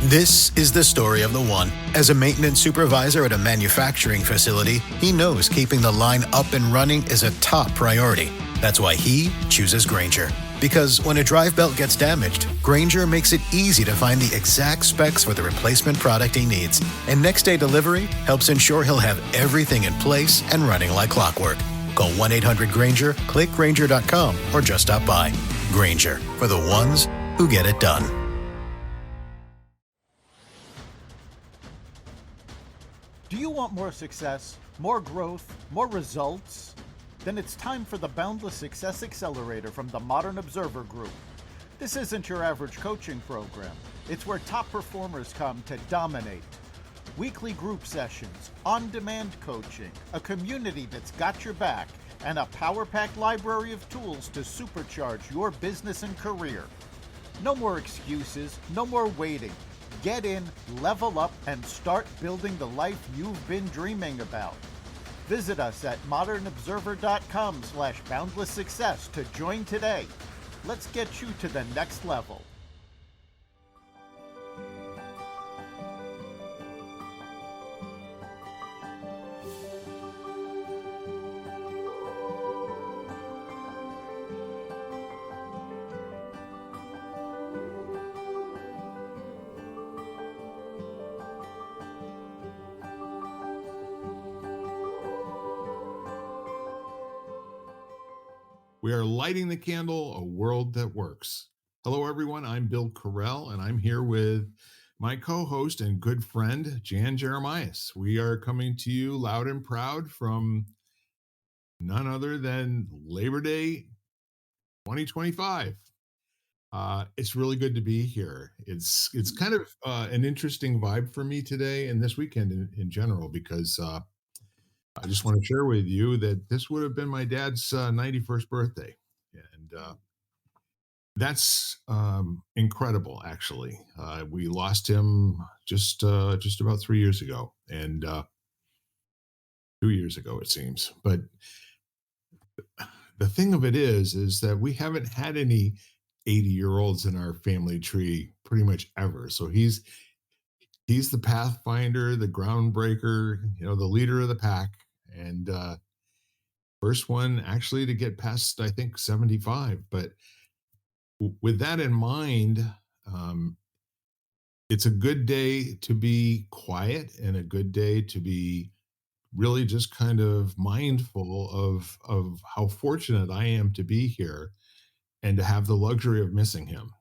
This is the story of the one. As a maintenance supervisor at a manufacturing facility, he knows keeping the line up and running is a top priority. That's why he chooses Grainger. Because when a drive belt gets damaged, Grainger makes it easy to find the exact specs for the replacement product he needs. And next day delivery helps ensure he'll have everything in place and running like clockwork. Call 1-800-GRAINGER, click Grainger.com, or just stop by. Grainger, for the ones who get it done. Do you want more success, more growth, more results? Then it's time for the Boundless Success Accelerator from the Modern Observer Group. This isn't your average coaching program. It's where top performers come to dominate. Weekly group sessions, on-demand coaching, a community that's got your back, and a power-packed library of tools to supercharge your business and career. No more excuses, no more waiting. Get in, level up, and start building the life you've been dreaming about. Visit us at modernobserver.com/boundlesssuccess to join today. Let's get you to the next level. We are lighting the candle, a world that works. Hello, everyone. I'm Bill Carell, and I'm here with my co-host and good friend, Jan Jeremias. We are coming to you loud and proud from none other than Labor Day 2025. It's really good to be here. It's kind of an interesting vibe for me today and this weekend in general, because I just want to share with you that this would have been my dad's 91st birthday. And that's incredible, actually. We lost him just about 3 years ago, and 2 years ago, it seems. But the thing of it is that we haven't had any 80-year-olds in our family tree pretty much ever. So he's the pathfinder, the groundbreaker, the leader of the pack, and first one actually to get past, I think, 75. But with that in mind, um, it's a good day to be quiet and a good day to be really just kind of mindful of how fortunate I am to be here and to have the luxury of missing him.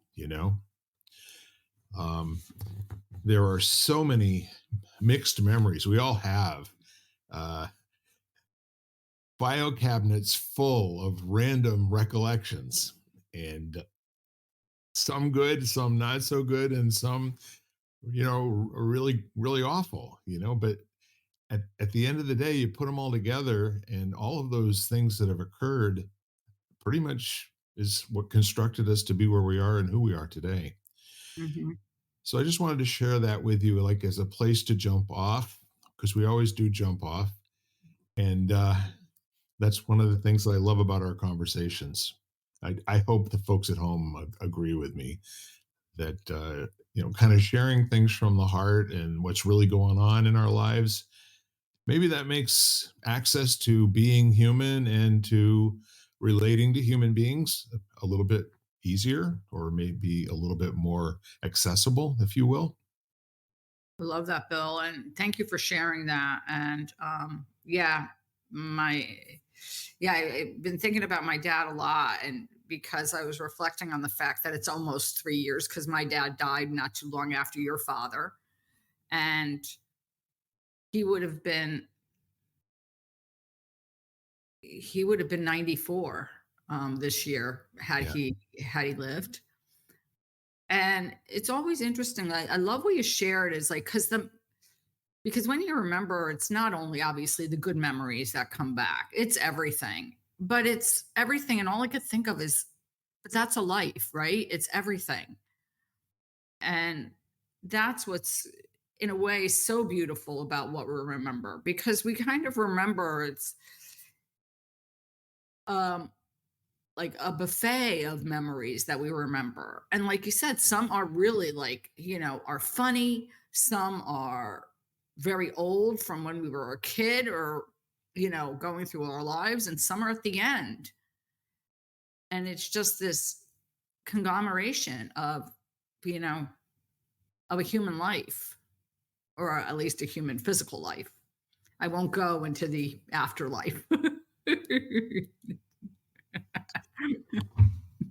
Um, there are so many mixed memories. We all have bio cabinets full of random recollections, and some good, some not so good, and some, really, really awful, but at the end of the day, you put them all together, and all of those things that have occurred pretty much is what constructed us to be where we are and who we are today. Mhm. So I just wanted to share that with you, like as a place to jump off, because we always do jump off. And that's one of the things that I love about our conversations. I hope the folks at home agree with me that, kind of sharing things from the heart and what's really going on in our lives, maybe that makes access to being human and to relating to human beings a little bit easier, or maybe a little bit more accessible, if you will. I love that, Bill, and thank you for sharing that. And my I've been thinking about my dad a lot, and because I was reflecting on the fact that it's almost 3 years because my dad died not too long after your father, and he would have been he would have been 94 this year had Yeah. he lived. And it's always interesting. I love what you shared is like because when you remember, it's not only obviously the good memories that come back, it's everything. But it's everything. And all I could think of is, but that's a life, right? It's everything. And that's what's in a way so beautiful about what we remember, because we kind of remember it's um like a buffet of memories that we remember. And like you said, some are really like, are funny, some are very old from when we were a kid or, going through our lives, and some are at the end. And it's just this conglomeration you know, of a human life, or at least a human physical life. I won't go into the afterlife.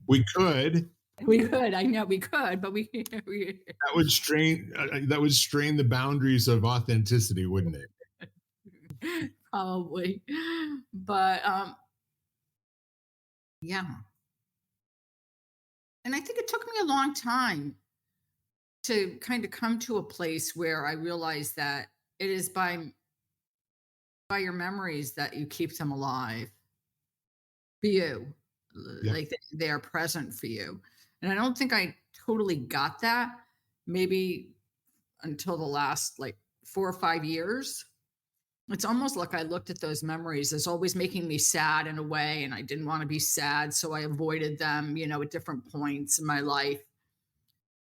We could. We could. I know we could, but we That would strain the boundaries of authenticity, wouldn't it? probably. But yeah. And I think it took me a long time to kind of come to a place where I realized that it is by your memories that you keep them alive for you. Yeah. Like they are present for you. And I don't think I totally got that maybe until the last like 4 or 5 years. It's almost like I looked at those memories as always making me sad in a way, and I didn't want to be sad, so I avoided them, at different points in my life.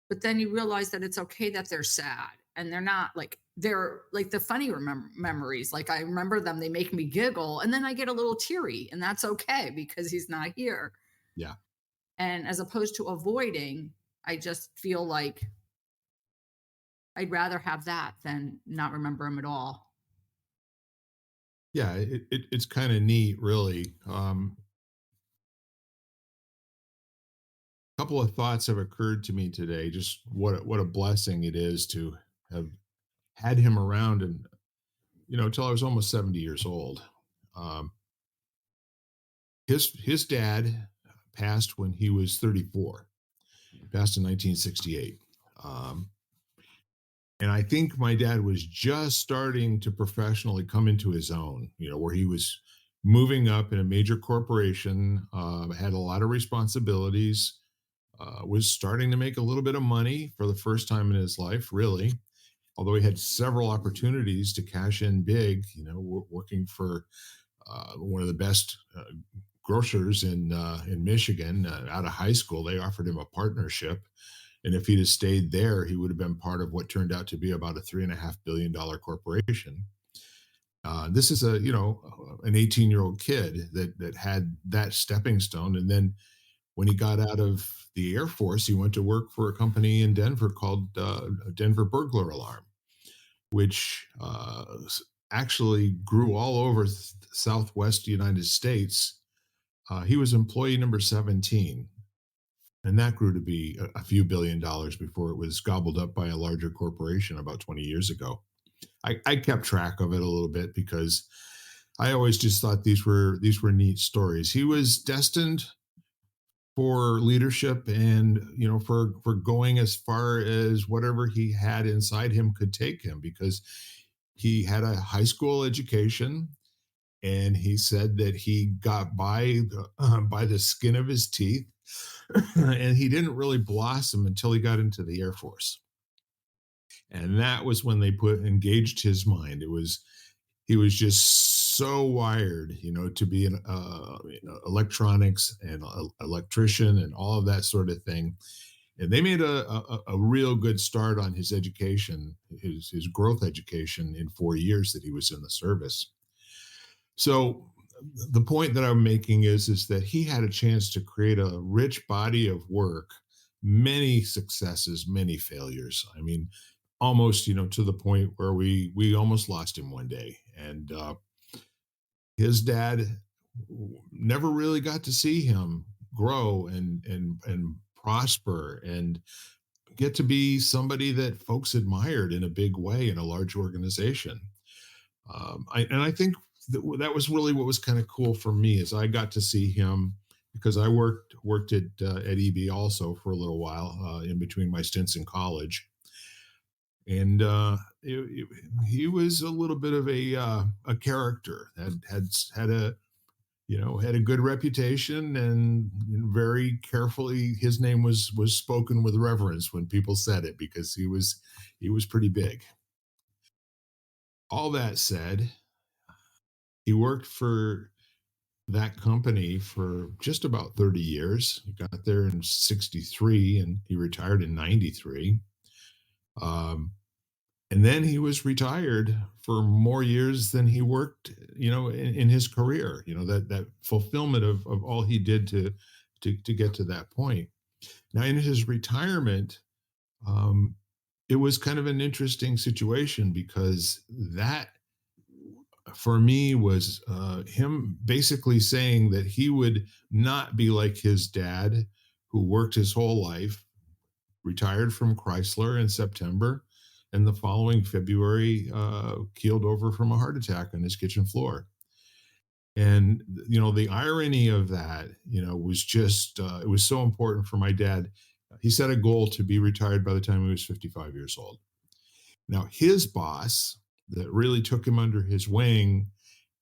But then you realize that it's okay that they're sad, and they're like the funny memories. Like I remember them, they make me giggle, and then I get a little teary, and that's okay because he's not here. Yeah. And as opposed to avoiding, I just feel like I'd rather have that than not remember him at all. Yeah, it's kind of neat, really. Couple of thoughts have occurred to me today. Just what a blessing it is to have had him around, and till I was almost 70 years old. Um, his dad passed when he was 34. Passed in 1968. Um, and I think my dad was just starting to professionally come into his own, where he was moving up in a major corporation, had a lot of responsibilities, was starting to make a little bit of money for the first time in his life, really. Although he had several opportunities to cash in big, working for one of the best grocers in Michigan out of high school. They offered him a partnership, and if he'd have stayed there, he would have been part of what turned out to be about a $3.5 billion corporation. This is an 18-year-old kid that had that stepping stone, and then when he got out of the Air Force, he went to work for a company in Denver called Denver Burglar Alarm, which actually grew all over Southwest United States. He was employee number 17, and that grew to be a few $1 billion before it was gobbled up by a larger corporation about 20 years ago. I kept track of it a little bit because I always just thought these were neat stories. He was destined for leadership, and for going as far as whatever he had inside him could take him, because he had a high school education, and he said that he got by the skin of his teeth, and he didn't really blossom until he got into the Air Force. And that was when they engaged his mind. He was just so wired, to be an electronics and electrician and all of that sort of thing. And they made a real good start on his education, his growth education in 4 years that he was in the service. So the point that I'm making is that he had a chance to create a rich body of work, many successes, many failures. I mean, almost, to the point where we almost lost him one day. And his dad never really got to see him grow and prosper and get to be somebody that folks admired in a big way in a large organization. And I think that was really what was kind of cool for me, is I got to see him because I worked at EB also for a little while in between my stints in college, and he was a little bit of a character that had a good reputation, and very carefully his name was spoken with reverence when people said it, because he was pretty big. All that said, he worked for that company for just about 30 years. He got there in 63 and he retired in 93. Um, and then he was retired for more years than he worked, in his career, that fulfillment of all he did to get to that point. Now, in his retirement, um, it was kind of an interesting situation because that for me was him basically saying that he would not be like his dad, who worked his whole life, retired from Chrysler in September, and the following February keeled over from a heart attack on his kitchen floor. And the irony of that, was just it was so important for my dad. He set a goal to be retired by the time he was 55 years old. Now, his boss that really took him under his wing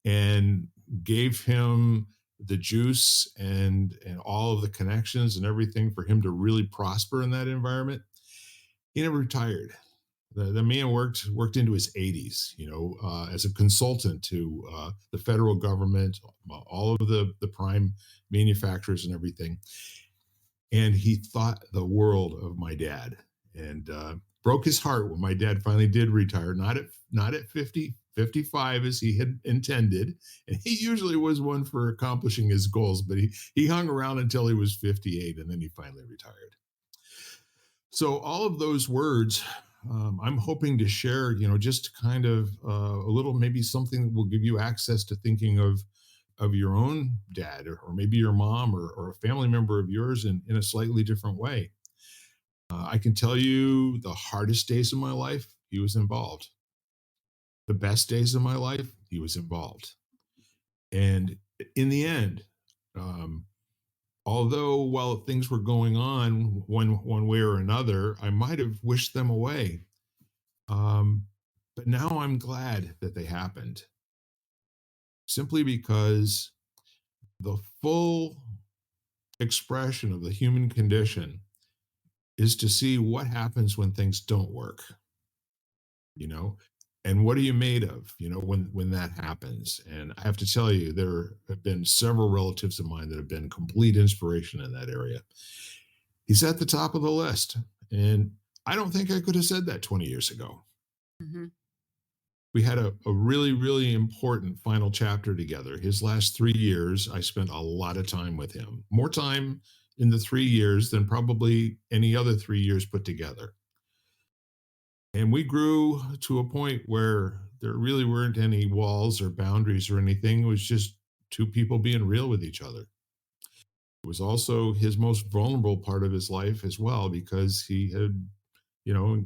and gave him the juice and all of the connections and everything for him to really prosper in that environment. He never retired. The man worked into his 80s, as a consultant to the federal government, all of the prime manufacturers and everything. And he thought the world of my dad, and broke his heart when my dad finally did retire. Not at 50, 55 as he had intended, and he usually was one for accomplishing his goals, but he hung around until he was 58, and then he finally retired. So all of those words, I'm hoping to share, just kind of a little, maybe something that will give you access to thinking of your own dad, or maybe your mom, or a family member of yours in a slightly different way. I can tell you the hardest days of my life, he was involved. The best days of my life, he was involved. And in the end, um, although while things were going on one way or another, I might have wished them away. Um, but now I'm glad that they happened, simply because the full expression of the human condition is to see what happens when things don't work, you know, and what are you made of, when that happens. And I have to tell you, there have been several relatives of mine that have been complete inspiration in that area. He's at the top of the list, and I don't think I could have said that 20 years ago. Mhm. We had a really, really important final chapter together. His last 3 years, I spent a lot of time with him, more time in the 3 years than probably any other 3 years put together. And we grew to a point where there really weren't any walls or boundaries or anything. It was just two people being real with each other. It was also his most vulnerable part of his life as well, because he had, you know,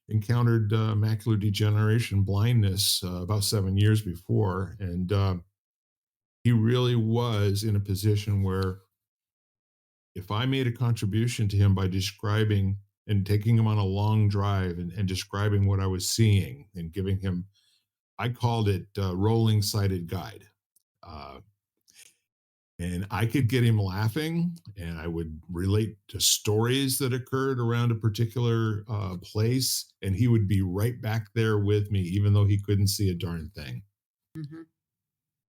encountered macular degeneration, blindness, about 7 years before. And he really was in a position where if I made a contribution to him by describing and taking him on a long drive and describing what I was seeing and giving him, I called it rolling sighted guide. Uh, and I could get him laughing, and I would relate to stories that occurred around a particular place, and he would be right back there with me, even though he couldn't see a darn thing. Mhm.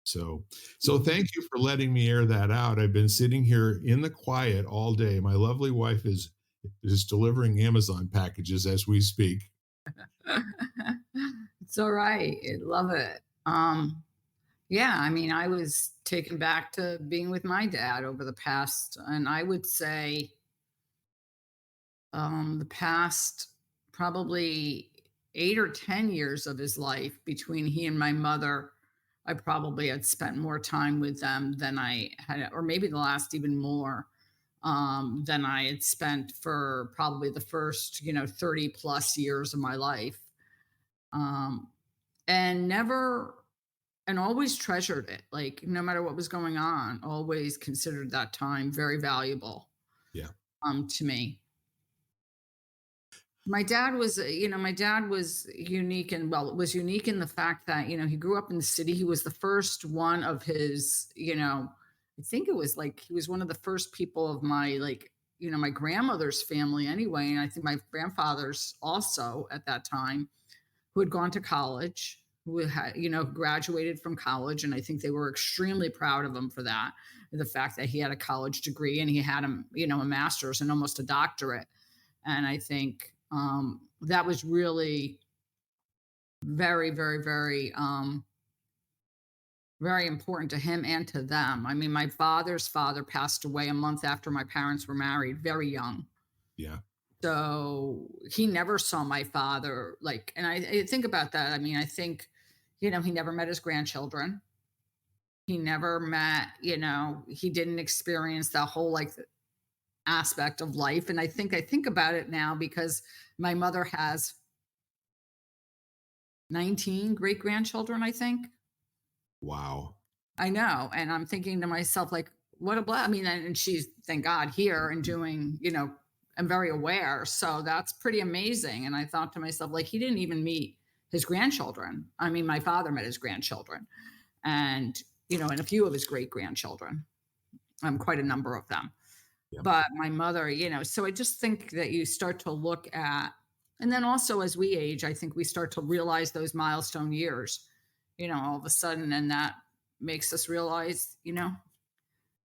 So, so thank you for letting me air that out. I've been sitting here in the quiet all day. My lovely wife is delivering Amazon packages as we speak. It's all right. I love it. Yeah, I mean, I was taken back to being with my dad over the past, and I would say the past probably 8 or 10 years of his life between he and my mother. I probably had spent more time with them than I had, or maybe the last even more than I had spent for probably the first, 30 plus years of my life. Um, and never, and always treasured it. Like, no matter what was going on, always considered that time very valuable Yeah. to me. My dad was unique, and well, it was unique in the fact that, he grew up in the city. He was the first one of his, I think it was like he was one of the first people of my, like, my grandmother's family anyway. And I think my grandfather's also at that time, who had gone to college. who had, graduated from college, and I think they were extremely proud of him for that. The fact that he had a college degree and he had a master's and almost a doctorate. And I think that was really very, very, very, very important to him and to them. I mean, my father's father passed away a month after my parents were married, very young. Yeah. So he never saw my father like, and I think about that. I mean, I think, he never met his grandchildren. He never met, he didn't experience that whole like aspect of life. And I think about it now because my mother has 19 great grandchildren, I think. Wow. I know. And I'm thinking to myself, like, what a blast. I mean, and she's, thank God, here and doing, I'm very aware. So that's pretty amazing. And I thought to myself, like, he didn't even meet his grandchildren. I mean, my father met his grandchildren and, and a few of his great grandchildren, quite a number of them. Yeah. But my mother, so I just think that you start to look at, and then also as we age, I think we start to realize those milestone years, all of a sudden, and that makes us realize,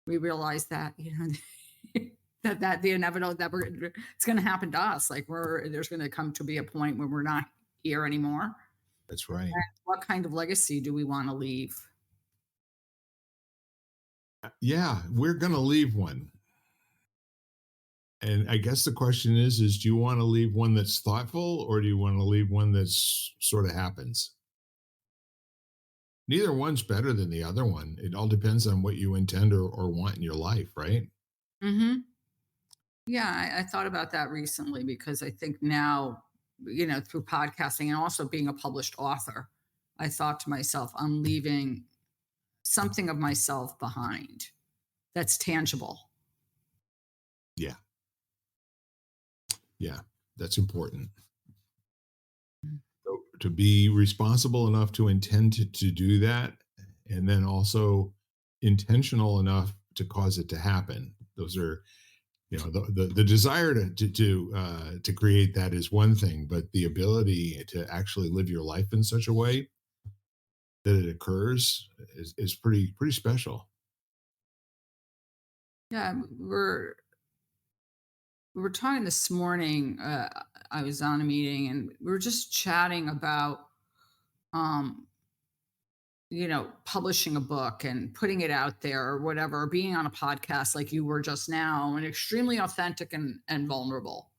we realize that, that the inevitable that it's going to happen to us. Like there's going to come to be a point where we're not here anymore. That's right. And what kind of legacy do we want to leave? Yeah, we're going to leave one. And I guess the question is do you want to leave one that's thoughtful or do you want to leave one that's sort of happens? Neither one's better than the other one. It all depends on what you intend or want in your life, right? Mm-hmm. Yeah, I thought about that recently because I think now, through podcasting and also being a published author, I thought to myself, I'm leaving something of myself behind that's tangible. Yeah. Yeah, that's important. So to be responsible enough to intend to do that, and then also intentional enough to cause it to happen. Those are, the desire to create that is one thing, but the ability to actually live your life in such a way that it occurs is pretty special. Yeah, we were talking this morning. I was on a meeting and we were just chatting about, um, publishing a book and putting it out there or whatever, or being on a podcast like you were just now, and extremely authentic and vulnerable.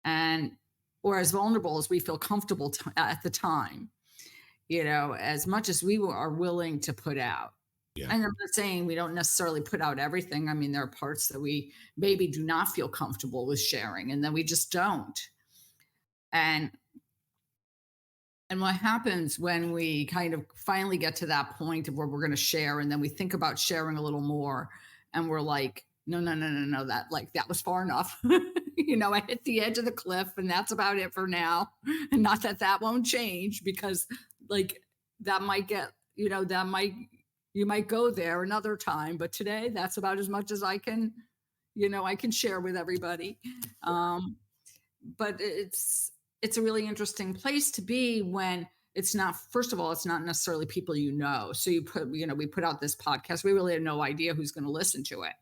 And or as vulnerable as we feel comfortable at the time, as much as are willing to put out. Yeah. And I'm not saying we don't necessarily put out everything. I mean, there are parts that we maybe do not feel comfortable with sharing, and then we just don't. And what happens when we kind of finally get to that point of where we're going to share, and then we think about sharing a little more, and we're like, no, no, no, no, no, that was far enough. I hit the edge of the cliff, and that's about it for now. And not that won't change, because like that might get, you might go there another time, but today that's about as much as I can, I can share with everybody. But it's a really interesting place to be when it's not, first of all, it's not necessarily people, so we put out this podcast. We really have no idea who's going to listen to it.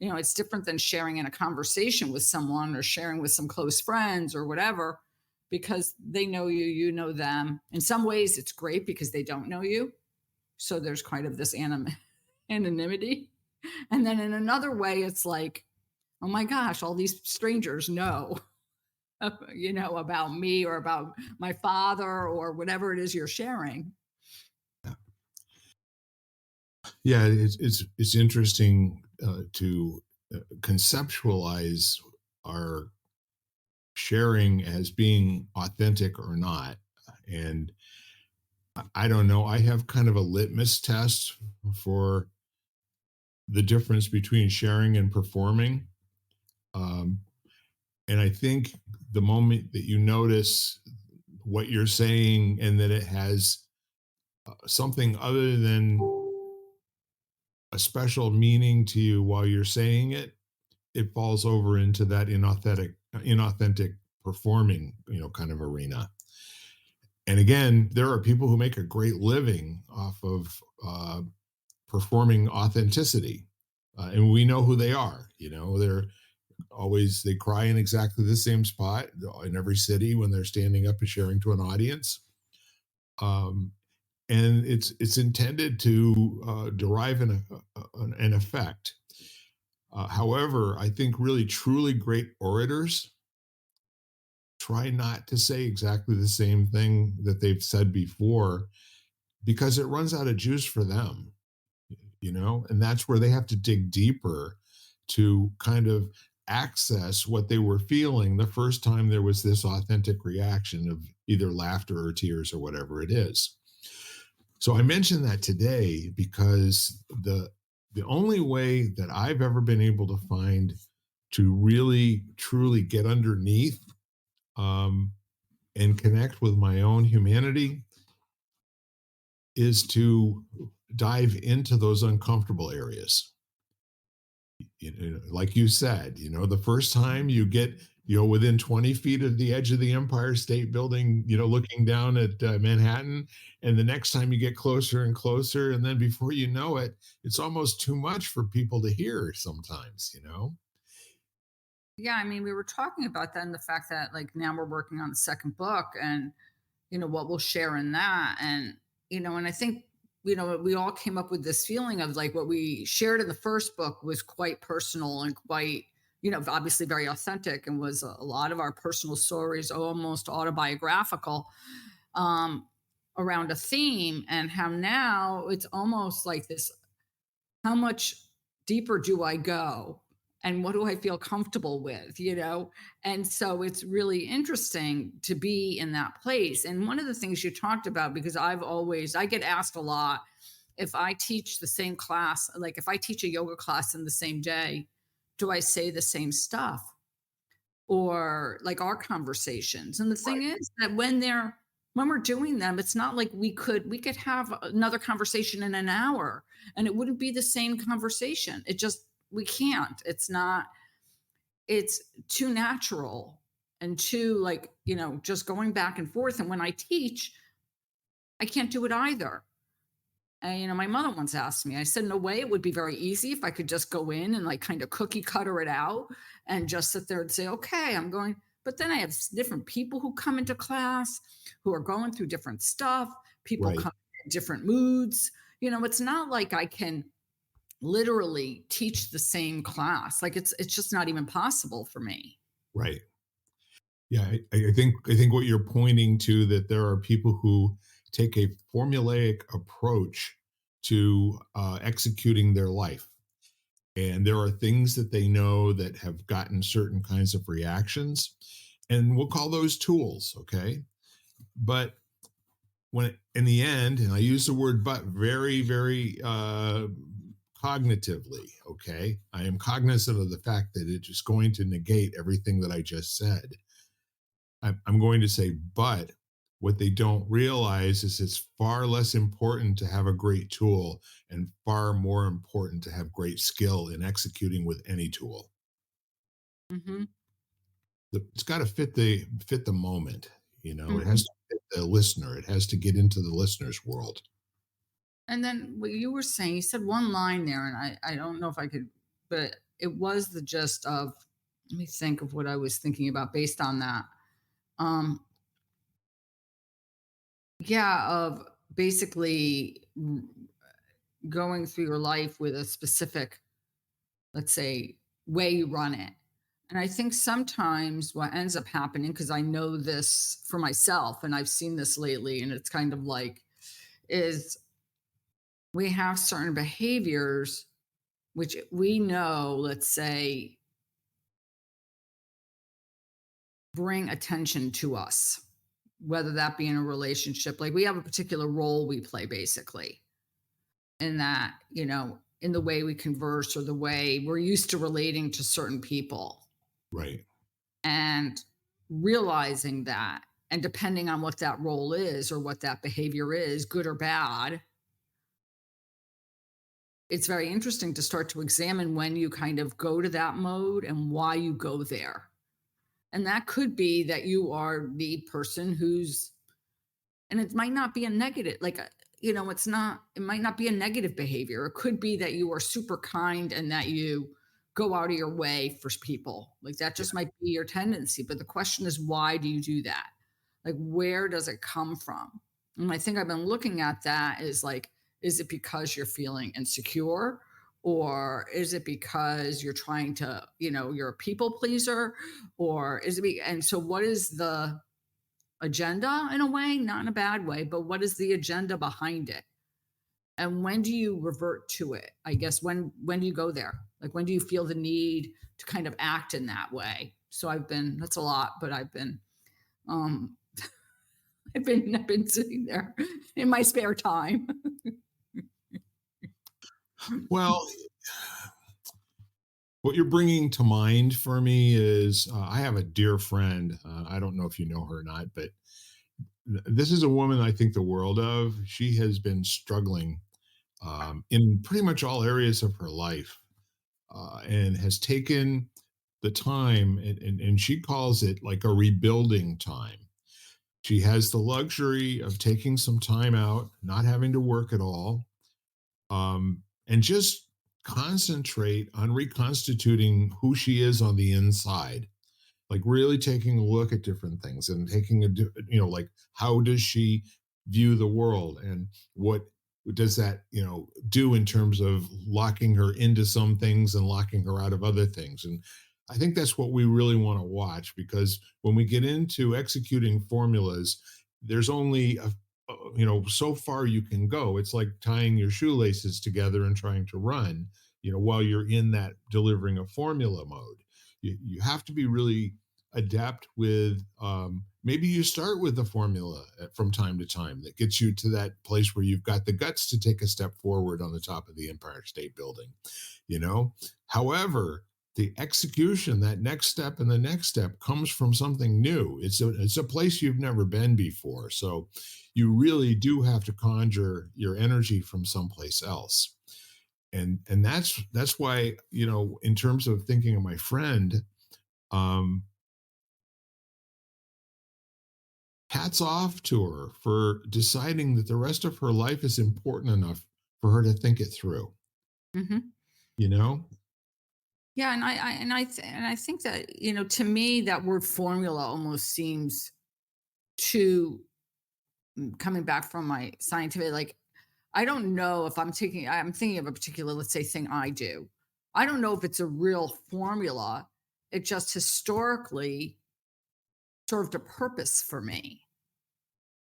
It's different than sharing in a conversation with someone or sharing with some close friends or whatever, because they know you, you know them. In some ways it's great because they don't know you. So there's kind of this anonymity. And then in another way, it's like, oh my gosh, all these strangers know, about me or about my father or whatever it is you're sharing. Yeah, it's interesting to conceptualize our sharing as being authentic or not. And I don't know, I have kind of a litmus test for the difference between sharing and performing. And I think the moment that you notice what you're saying and that it has something other than a special meaning to you while you're saying it, it falls over into that inauthentic performing, kind of arena. And again, there are people who make a great living off of performing authenticity. And we know who they are. They're always, they cry in exactly the same spot in every city when they're standing up and sharing to an audience. Um, and it's intended to derive an effect. However, I think really truly great orators try not to say exactly the same thing that they've said before because it runs out of juice for them, and that's where they have to dig deeper to kind of access what they were feeling the first time there was this authentic reaction of either laughter or tears or whatever it is. So I mentioned that today because the only way that I've ever been able to find to really truly get underneath um, and connect with my own humanity is to dive into those uncomfortable areas. Like you said, the first time you get, within 20 feet of the edge of the Empire State Building, looking down at Manhattan, and the next time you get closer and closer, and then before you know it, it's almost too much for people to hear sometimes. Yeah, I mean, we were talking about that and the fact that like now we're working on the second book and what we'll share in that. And I think, we all came up with this feeling of like what we shared in the first book was quite personal and quite, obviously very authentic and was a lot of our personal stories, almost autobiographical, um, around a theme, and how now it's almost like this: how much deeper do I go? And what do I feel comfortable with, And so it's really interesting to be in that place. And one of the things you talked about, because I get asked a lot if I teach the same class, like if I teach a yoga class in the same day, do I say the same stuff? Or like our conversations. And the thing is that when we're doing them, it's not like we could have another conversation in an hour and it wouldn't be the same conversation. We can't. It's too natural and too like, just going back and forth. And when I teach, I can't do it either. And, my mother once asked me, I said, no way, it would be very easy if I could just go in and like kind of cookie cutter it out and just sit there and say, okay, I'm going. But then I have different people who come into class who are going through different stuff. People Right, come in different moods. It's not like I can literally teach the same class. Like it's just not even possible for me. right. Yeah, I think what you're pointing to, that there are people who take a formulaic approach to executing their life, and there are things that they know that have gotten certain kinds of reactions, and we'll call those tools, okay? But in the end, and I use the word "but" very, very cognitively, okay? I am cognizant of the fact that it is going to negate everything that I just said. I'm going to say, but what they don't realize is it's far less important to have a great tool and far more important to have great skill in executing with any tool. Hmm. It's got to fit the moment. It has Hmm. to fit the listener. It has to get into the listener's world. And then what you were saying, you said one line there, and I don't know if I could, but it was the gist of, let me think of what I was thinking about based on that. Um, yeah, of basically going through your life with a specific, let's say, way you run it. And I think sometimes what ends up happening, because I know this for myself and I've seen this lately, and it's kind of like, is we have certain behaviors which we know, let's say, bring attention to us, whether that be in a relationship. Like we have a particular role we play basically in that, in the way we converse or the way we're used to relating to certain people. Right. And realizing that, and depending on what that role is or what that behavior is, good or bad, it's very interesting to start to examine when you kind of go to that mode and why you go there. And that could be that you are the person who's And it might not be a negative, like, it's not, it might not be a negative behavior. It could be that you are super kind and that you go out of your way for people. Like that just might be your tendency. But the question is, why do you do that? Like, where does it come from? And I think I've been looking at that is like, is it because you're feeling insecure? Or is it because you're trying to, you're a people pleaser? Or is it, and so what is the agenda in a way, not in a bad way, but what is the agenda behind it? And when do you revert to it? I guess when do you go there? Like when do you feel the need to kind of act in that way? So that's a lot, but um I've been sitting there in my spare time. Well, what you're bringing to mind for me is I have a dear friend. I don't know if you know her or not, but this is a woman I think the world of. She has been struggling in pretty much all areas of her life and has taken the time, and she calls it like a rebuilding time. She has the luxury of taking some time out, not having to work at all, and just concentrate on reconstituting who she is on the inside, like really taking a look at different things and taking like how does she view the world, and what does that do in terms of locking her into some things and locking her out of other things. And I think that's what we really want to watch, because when we get into executing formulas, there's only so far you can go. It's like tying your shoelaces together and trying to run, while you're in that delivering a formula mode. You have to be really adapt with, maybe you start with the formula from time to time that gets you to that place where you've got the guts to take a step forward on the top of the Empire State Building, you know however, the execution, that next step and the next step, comes from something new. It's a place you've never been before, so you really do have to conjure your energy from someplace else. And that's why, in terms of thinking of my friend, um hats off to her for deciding that the rest of her life is important enough for her to think it through, Hmm. you know? Yeah, and I think that, to me that word formula almost seems to, coming back from my scientific, like, I don't know if I'm thinking of a particular, let's say, thing I do. I don't know if it's a real formula. It just historically served a purpose for me.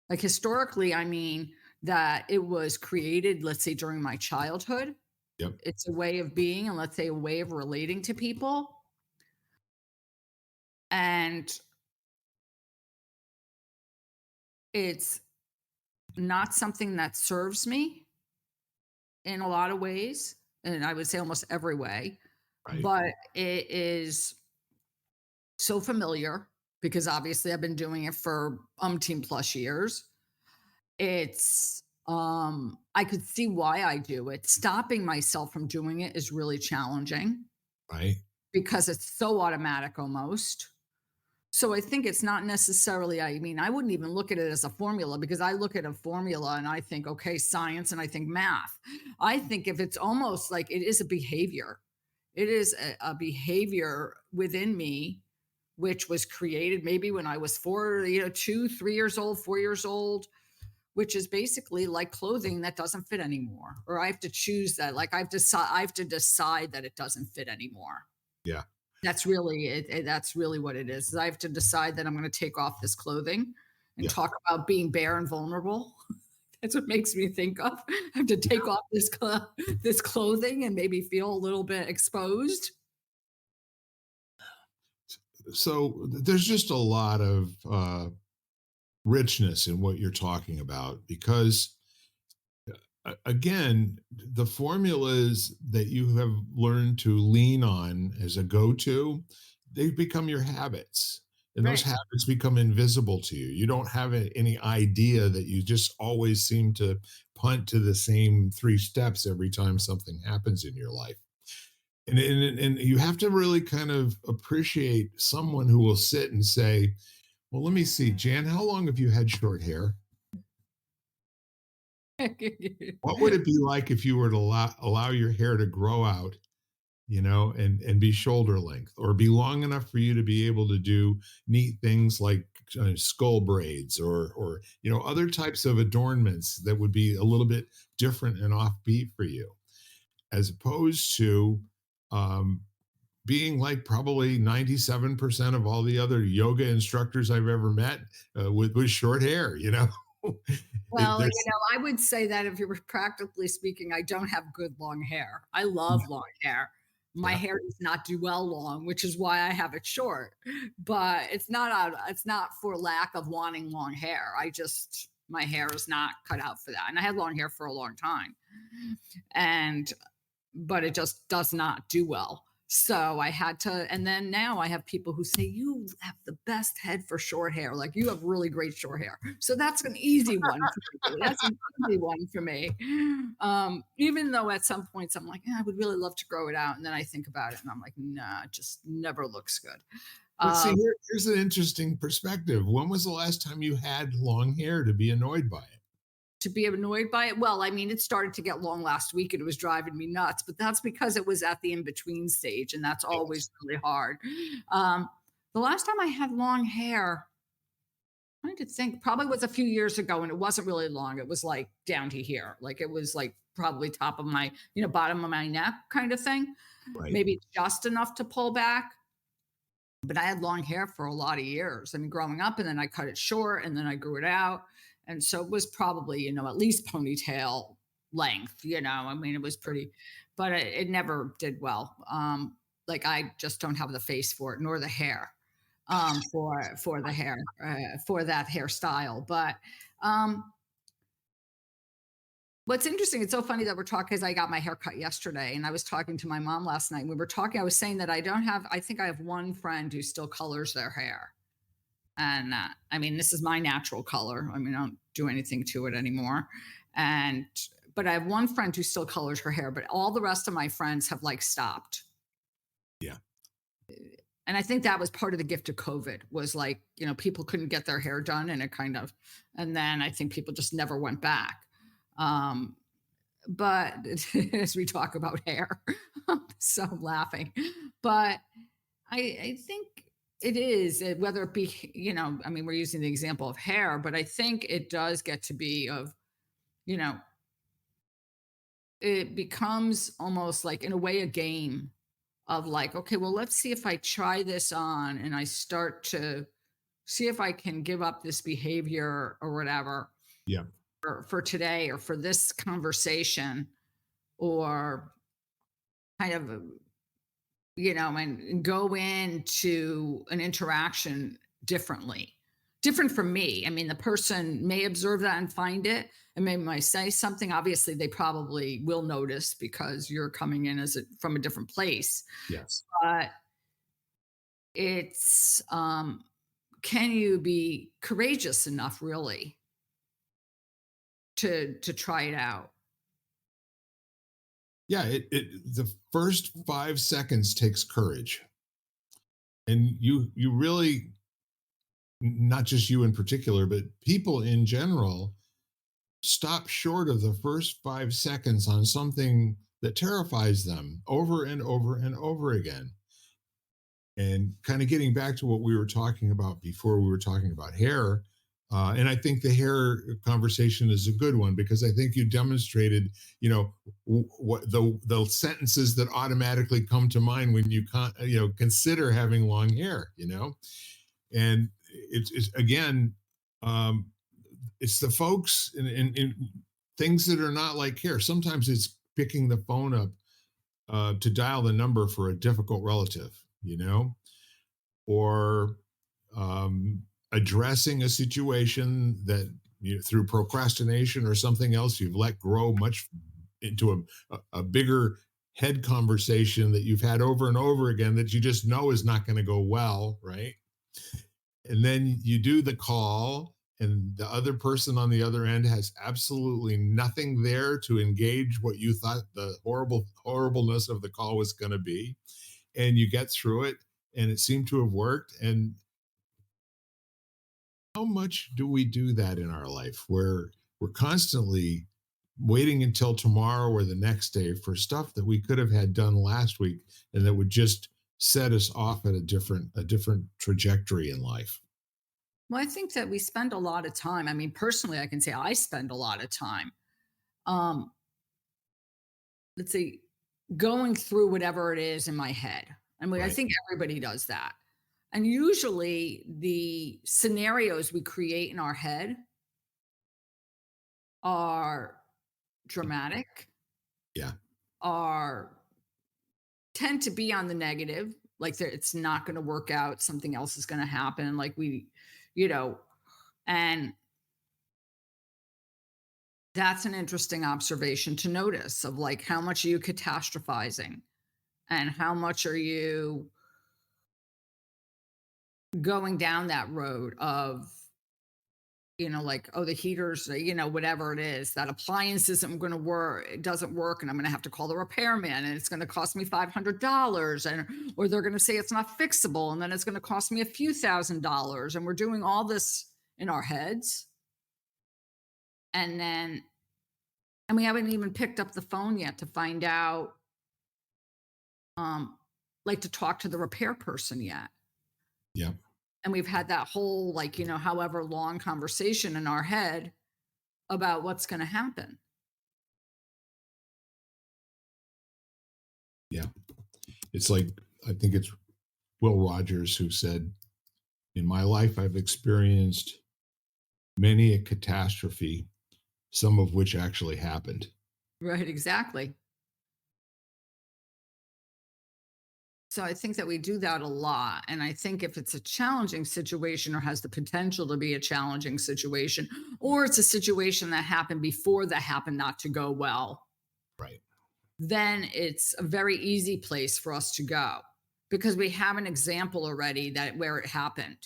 Like historically, I mean that it was created, let's say, during my childhood. Yep. It's a way of being, and let's say a way of relating to people. And it's not something that serves me in a lot of ways. And I would say almost every way, Right. but it is so familiar because obviously I've been doing it for umpteen plus years. I could see why I do it. Stopping myself from doing it is really challenging Right. because it's so automatic almost. So I think it's not necessarily, I mean, I wouldn't even look at it as a formula because I look at a formula and I think, okay, science and I think math. I think if it's almost like it is a behavior, it is a behavior within me, which was created maybe when I was 2, 3 years old, 4 years old, which is basically like clothing that doesn't fit anymore. Or I have to choose that. Like I have to decide that it doesn't fit anymore. Yeah. That's really that's really what it is. I have to decide that I'm going to take off this clothing and Yeah. talk about being bare and vulnerable. That's what makes me think of. I have to take off this clothing and maybe feel a little bit exposed. So there's just a lot of richness in what you're talking about, because again, the formulas that you have learned to lean on as a go-to, they become your habits. And those Right. habits become invisible to you. You don't have any idea that you just always seem to punt to the same three steps every time something happens in your life. And you have to really kind of appreciate someone who will sit and say, well, let me see, Jan, how long have you had short hair? What would it be like if you were to allow your hair to grow out, and be shoulder length, or be long enough for you to be able to do neat things like skull braids, or other types of adornments that would be a little bit different and offbeat for you, as opposed to um, being like probably 97% of all the other yoga instructors I've ever met, with short hair. Well, There's I would say that if you were practically speaking, I don't have good long hair. I love long hair. My yeah. hair does not do well long, which is why I have it short. But it's not for lack of wanting long hair. My hair is not cut out for that. And I had long hair for a long time. And but it just does not do well. So I had to, and then now I have people who say, "You have the best head for short hair. Like you have really great short hair." So that's an easy one for me. That's an easy one for me. Even though at some points I'm like, I would really love to grow it out. And then I think about it and I'm like, nah, it just never looks good. But see, Um, here's an interesting perspective. When was the last time you had long hair to be annoyed by it? to be annoyed by it. Well, I mean, it started to get long last week and it was driving me nuts, but that's because it was at the in between stage, and that's Yes. always really hard. Um, the last time I had long hair, I'm trying to think, probably was a few years ago, and it wasn't really long. It was like down to here, like it was like probably top of my, bottom of my neck kind of thing, Right. maybe just enough to pull back. But I had long hair for a lot of years. I mean, growing up, and then I cut it short, and then I grew it out. And so it was probably, at least ponytail length, I mean, it was pretty, but it never did well. Like I just don't have the face for it, nor the hair, for the hair, for that hairstyle. But um, what's interesting, it's so funny that we're talking because I got my hair cut yesterday and I was talking to my mom last night. We were talking, I was saying that I think I have one friend who still colors their hair. And I mean, this is my natural color. I mean, I don't do anything to it anymore. And, but I have one friend who still colors her hair, but all the rest of my friends have like stopped. Yeah. And I think that was part of the gift of COVID was like, people couldn't get their hair done and it kind of, and then I think people just never went back. Um, but as we talk about hair, so I'm laughing. But I think it is whether it be, I mean, we're using the example of hair, but I think it does get to be of, you know, it becomes almost like in a way a game of like, okay, well, let's see if I try this on and I start to see if I can give up this behavior or whatever Yeah. for today or for this conversation or kind of and go into an interaction differently. Different from me. I mean, the person may observe that and find it, and maybe might say something. Obviously, they probably will notice because you're coming in from a different place. Yes. But it's can you be courageous enough, really, to try it out? Yeah. The first 5 seconds takes courage, and you really, not just you in particular, but people in general, stop short of the first 5 seconds on something that terrifies them over and over and over again. And kind of getting back to what we were talking about before, we were talking about hair. And I think the hair conversation is a good one because I think you demonstrated, what the sentences that automatically come to mind when consider having long hair, and it's again, um, it's the folks in things that are not like hair. Sometimes it's picking the phone up to dial the number for a difficult relative, or um, addressing a situation that through procrastination or something else you've let grow much into a bigger head conversation that you've had over and over again that you just know is not going to go well, right? And then you do the call and the other person on the other end has absolutely nothing there to engage what you thought the horribleness of the call was going to be, and you get through it and it seemed to have worked. And how much do we do that in our life where we're constantly waiting until tomorrow or the next day for stuff that we could have had done last week and that would just set us off at a different trajectory in life. Well, I think that we spend a lot of time. I mean, personally, I can say I spend a lot of time, um, let's see, going through whatever it is in my head. I mean, I Right. think everybody does that. And usually the scenarios we create in our head are dramatic, Yeah. are tend to be on the negative, like it's not going to work out, something else is going to happen, like you know, and that's an interesting observation to notice of like how much are you catastrophizing and how much are you going down that road of, like, oh, the heaters, whatever it is, that appliance isn't going to work, it doesn't work, and I'm going to have to call the repairman, and it's going to cost me $500, or they're going to say it's not fixable, and then it's going to cost me a few $1,000s, and we're doing all this in our heads, and then, and we haven't even picked up the phone yet to find out, um, like to talk to the repair person yet. Yeah. And we've had that whole, like, however long conversation in our head about what's going to happen. Yeah. It's like, I think it's Will Rogers who said, in my life, I've experienced many a catastrophe, some of which actually happened. Right, exactly. So I think that we do that a lot. And I think if it's a challenging situation or has the potential to be a challenging situation, or it's a situation that happened before that happened not to go well, Right. then it's a very easy place for us to go because we have an example already that where it happened.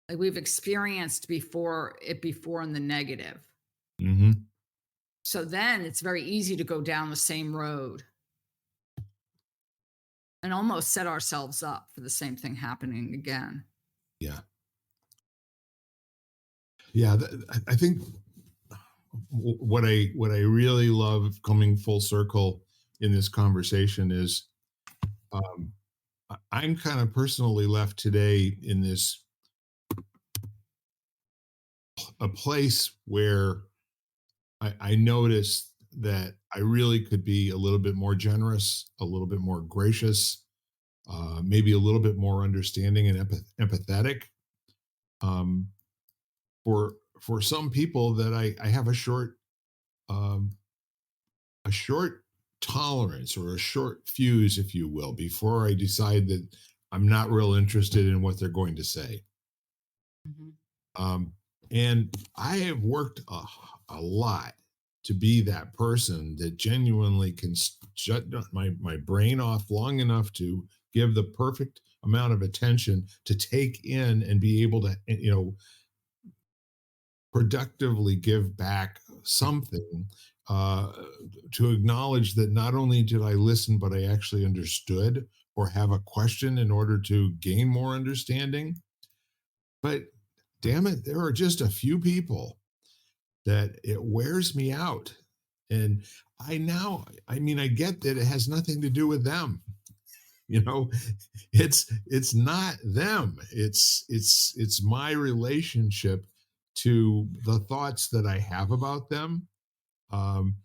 Like we've experienced before in the negative. Hmm. So then it's very easy to go down the same road and almost set ourselves up for the same thing happening again. Yeah. Yeah. I think what I really love coming full circle in this conversation is, um, I'm kind of personally left today in this a place where I notice that I really could be a little bit more generous, a little bit more gracious, maybe a little bit more understanding and empathetic. Um, for some people that I have um, a short tolerance or a short fuse, if you will, before I decide that I'm not real interested in what they're going to say. Mhm. Um, and I have worked a lot to be that person that genuinely can shut my brain off long enough to give the perfect amount of attention to take in and be able to, productively give back something, uh, to acknowledge that not only did I listen, but I actually understood or have a question in order to gain more understanding. But damn it, there are just a few people that it wears me out. And I mean, I get that it has nothing to do with them. You know, it's not them. It's my relationship to the thoughts that I have about them. Um,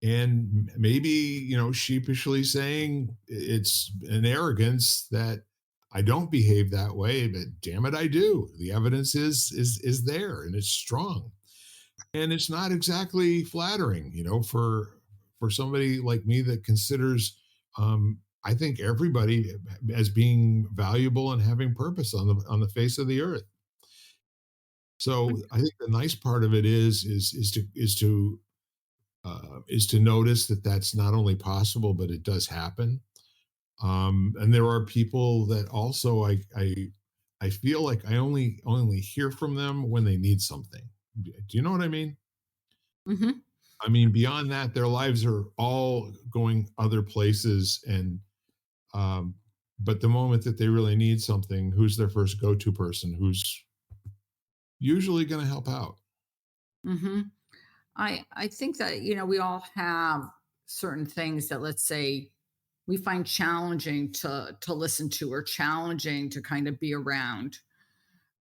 and maybe, sheepishly saying it's an arrogance that I don't behave that way, but damn it, I do. The evidence is there and it's strong. And it's not exactly flattering, for somebody like me that considers, I think, everybody as being valuable and having purpose on the face of the earth. So I think the nice part of it is to notice that that's not only possible, but it does happen. And there are people that also I feel like I only hear from them when they need something. Do you know what I mean? Mhm. I mean, beyond that, their lives are all going other places, and um, but the moment that they really need something, who's their first go-to person? Who's usually going to help out? Mhm. I think that, we all have certain things that, let's say, we find challenging to listen to, or challenging to kind of be around.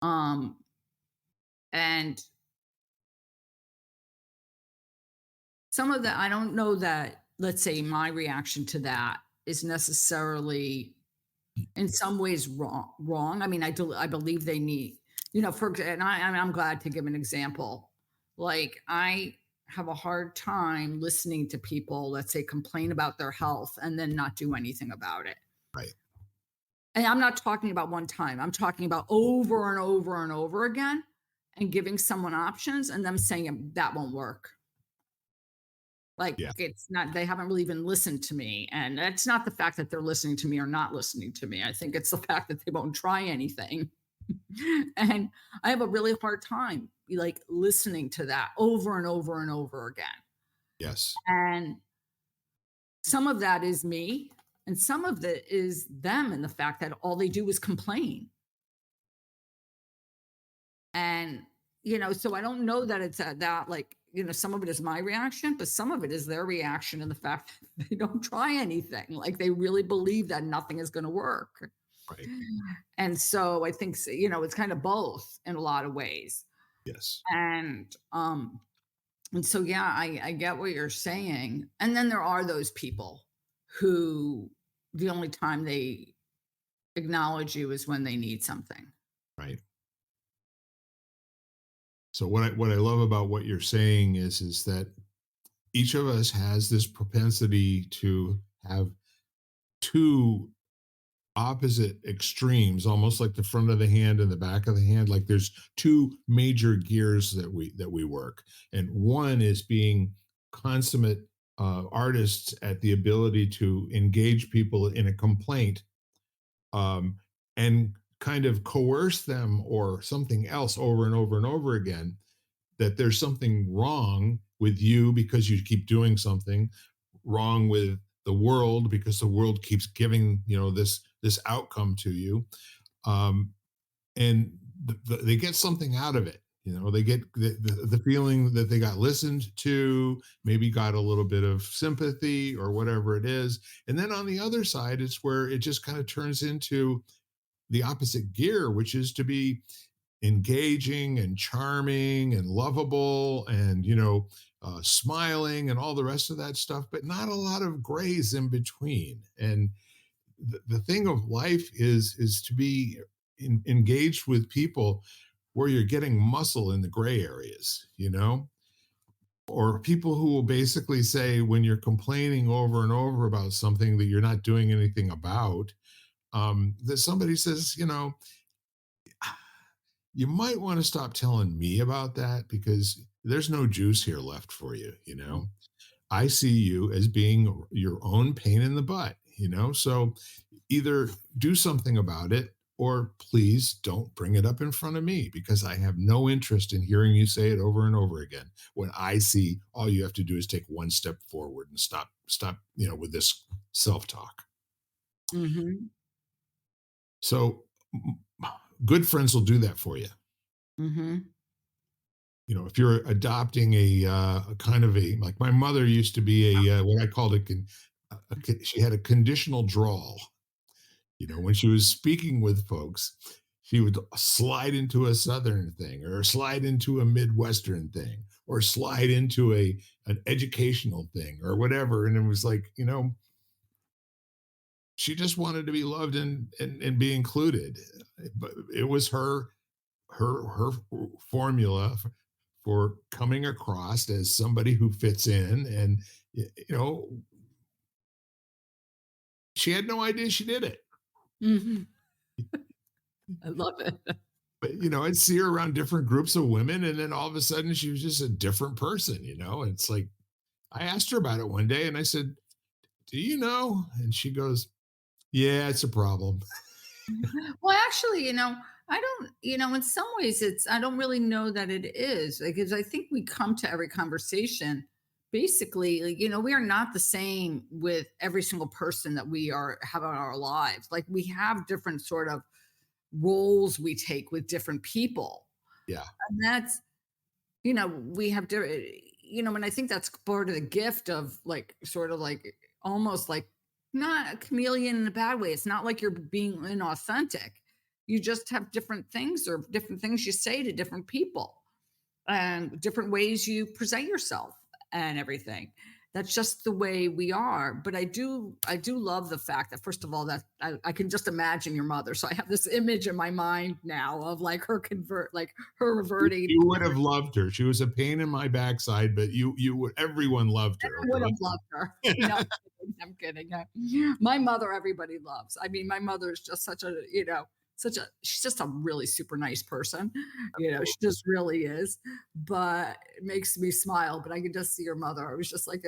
Um and some of that, I don't know that, let's say, my reaction to that is necessarily in some ways wrong. I mean, I believe they need, and I'm glad to give an example. Like, I have a hard time listening to people, let's say, complain about their health and then not do anything about it. Right. And I'm not talking about one time. I'm talking about over and over and over again, and giving someone options and them saying that won't work. Like, Yeah. it's not, they haven't really even listened to me, and it's not the fact that they're listening to me or not listening to me. I think it's the fact that they won't try anything. And I have a really hard time, like, listening to that over and over and over again. Yes. And some of that is me, and some of it is them, and the fact that all they do is complain. And, so I don't know that it's that, like, some of it is my reaction, but some of it is their reaction, and the fact that they don't try anything. Like, they really believe that nothing is going to work. Right. And so I think, it's kind of both in a lot of ways. Yes. And so, yeah, I get what you're saying. And then there are those people who the only time they acknowledge you is when they need something. Right. So what I love about what you're saying is that each of us has this propensity to have two opposite extremes, almost like the front of the hand and the back of the hand. Like there's two major gears that we work, and one is being consummate artists at the ability to engage people in a complaint, um, and kind of coerce them or something else over and over and over again, that there's something wrong with you because you keep doing something wrong with the world because the world keeps giving this outcome to you, um, and they get something out of it. They get the feeling that they got listened to, maybe got a little bit of sympathy or whatever it is. And then on the other side, it's where it just kind of turns into the opposite gear, which is to be engaging and charming and lovable and smiling and all the rest of that stuff, but not a lot of grays in between. And the thing of life is to be engaged with people where you're getting muscle in the gray areas, or people who will basically say, when you're complaining over and over about something that you're not doing anything about, that somebody says, you might want to stop telling me about that because there's no juice here left for you. I see you as being your own pain in the butt, so either do something about it, or please don't bring it up in front of me, because I have no interest in hearing you say it over and over again when I see all you have to do is take one step forward and stop with this self-talk. Hmm. So good friends will do that for you. Hmm. If you're adopting a kind of a, like my mother used to be a what I called she had a conditional drawl. When she was speaking with folks, she would slide into a Southern thing, or slide into a Midwestern thing, or slide into an educational thing, or whatever. And it was like, she just wanted to be loved and be included. But it was her formula for coming across as somebody who fits in. And she had no idea she did it. Hmm. I love it. But I'd see her around different groups of women, and then all of a sudden she was just a different person. And it's like, I asked her about it one day, and I said, do you know? And she goes, yeah, it's a problem. Well, actually, I don't, in some ways I don't really know that it is, because I think we come to every conversation basically, like, we are not the same with every single person that we have in our lives. Like, we have different sort of roles we take with different people. Yeah. And that's, we have different, and I think that's part of the gift of like sort of like almost like not a chameleon in a bad way. It's not like you're being inauthentic. You just have different things or different things you say to different people and different ways you present yourself and everything. That's just the way we are. But I do love the fact that first of all that I can just imagine your mother. So I have this image in my mind now of like her convert, like her reverting. You would have loved her. She was a pain in my backside, but you would everyone loved her. I would have loved her. No, I'm kidding. My mother, everybody loves. I mean, my mother is just such a, she's just a really super nice person. She just really is. But it makes me smile. But I can just see your mother. I was just like,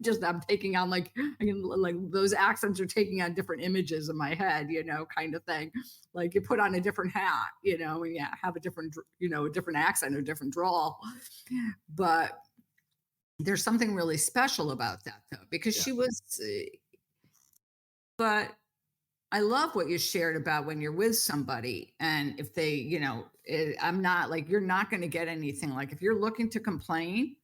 just I'm taking on like, like those accents are taking on different images in my head, kind of thing. Like you put on a different hat, and yeah, have a different, a different accent or different drawl. But there's something really special about that though, because Yeah. she was, but I love what you shared about when you're with somebody and if they, I'm not like, you're not going to get anything. Like if you're looking to complain